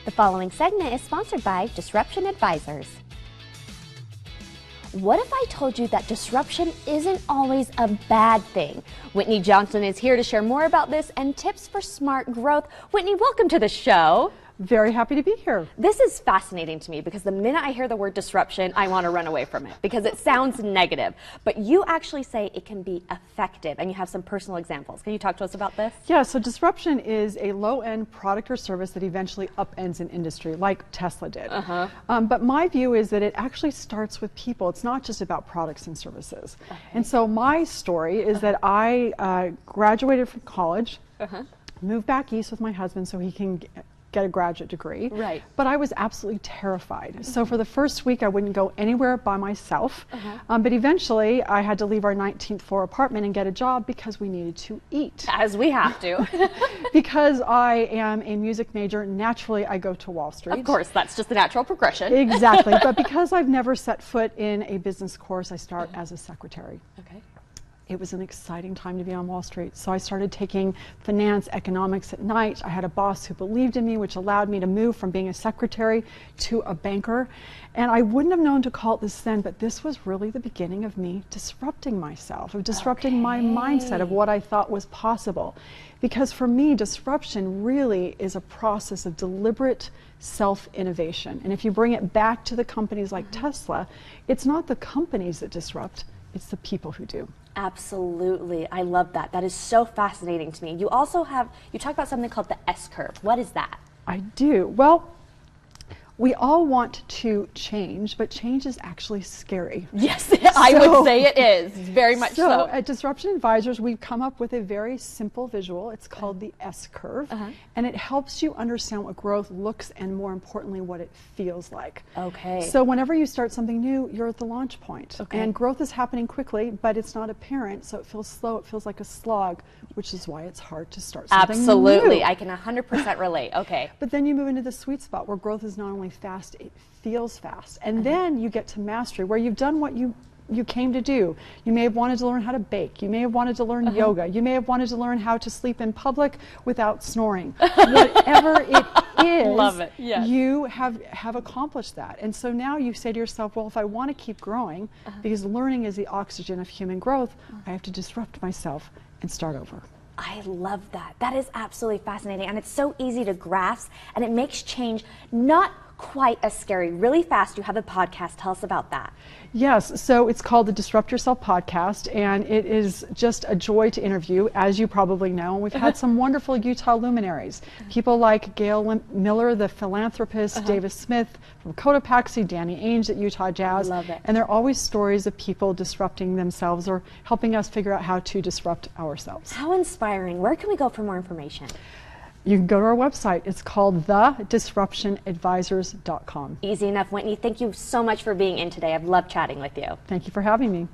The following segment is sponsored by Disruption Advisors. What if I told you that disruption isn't always a bad thing? Whitney Johnson is here to share more about this and tips for smart growth. Whitney, welcome to the show. Very happy to be here. This is fascinating to me because the minute I hear the word disruption, I want to run away from it because it sounds negative. But you actually say it can be effective, and you have some personal examples. Can you talk to us about this? Yeah, so disruption is a low-end product or service that eventually upends an industry, like Tesla did. But my view is that it actually starts with people. It's not just about products and services. Okay. And so my story is that I graduated from college, moved back east with my husband so he can get a graduate degree. Right. But I was absolutely terrified. So for the first week, I wouldn't go anywhere by myself. But eventually, I had to leave our 19th floor apartment and get a job because we needed to eat. As we have to. Because I am a music major, naturally I go to Wall Street. Of course, that's just the natural progression. Exactly. But because I've never set foot in a business course, I start as a secretary. Okay. It was an exciting time to be on Wall Street. So I started taking finance, economics at night. I had a boss who believed in me, which allowed me to move from being a secretary to a banker. And I wouldn't have known to call it this then, but this was really the beginning of me disrupting myself, of disrupting my mindset of what I thought was possible. Because for me, disruption really is a process of deliberate self-innovation. And if you bring it back to the companies like Tesla, it's not the companies that disrupt, it's the people who do. Absolutely. I love that. That is so fascinating to me. You also you talk about something called the S-curve. What is that? I do. Well, we all want to change, but change is actually scary. Yes, I would say it is. Very much so. So at Disruption Advisors, we've come up with a very simple visual. It's called the S-curve, and it helps you understand what growth looks and, more importantly, what it feels like. Okay. So whenever you start something new, you're at the launch point. Okay. And growth is happening quickly, but it's not apparent, so it feels slow. It feels like a slog, which is why it's hard to start something Absolutely. new. I can 100% relate. Okay. But then you move into the sweet spot where growth is not only fast, it feels fast. And then you get to mastery, where you've done what you came to do. You may have wanted to learn how to bake. You may have wanted to learn yoga. You may have wanted to learn how to sleep in public without snoring. Whatever it is, Love it. Yes. You have accomplished that. And so now you say to yourself, well, if I want to keep growing, because learning is the oxygen of human growth, I have to disrupt myself and start over. I love that. That is absolutely fascinating, and it's so easy to grasp, and it makes change not quite as scary. Really fast, you have a podcast. Tell us about that. Yes, so it's called the Disrupt Yourself Podcast, and it is just a joy to interview, as you probably know. And we've had some wonderful Utah luminaries, people like Gail Miller, the philanthropist, Davis Smith from Cotopaxi, Danny Ainge at Utah Jazz. Love it. And they're always stories of people disrupting themselves or helping us figure out how to disrupt ourselves. How inspiring. Where can we go for more information? You can go to our website. It's called thedisruptionadvisors.com. Easy enough. Whitney, thank you so much for being in today. I've loved chatting with you. Thank you for having me.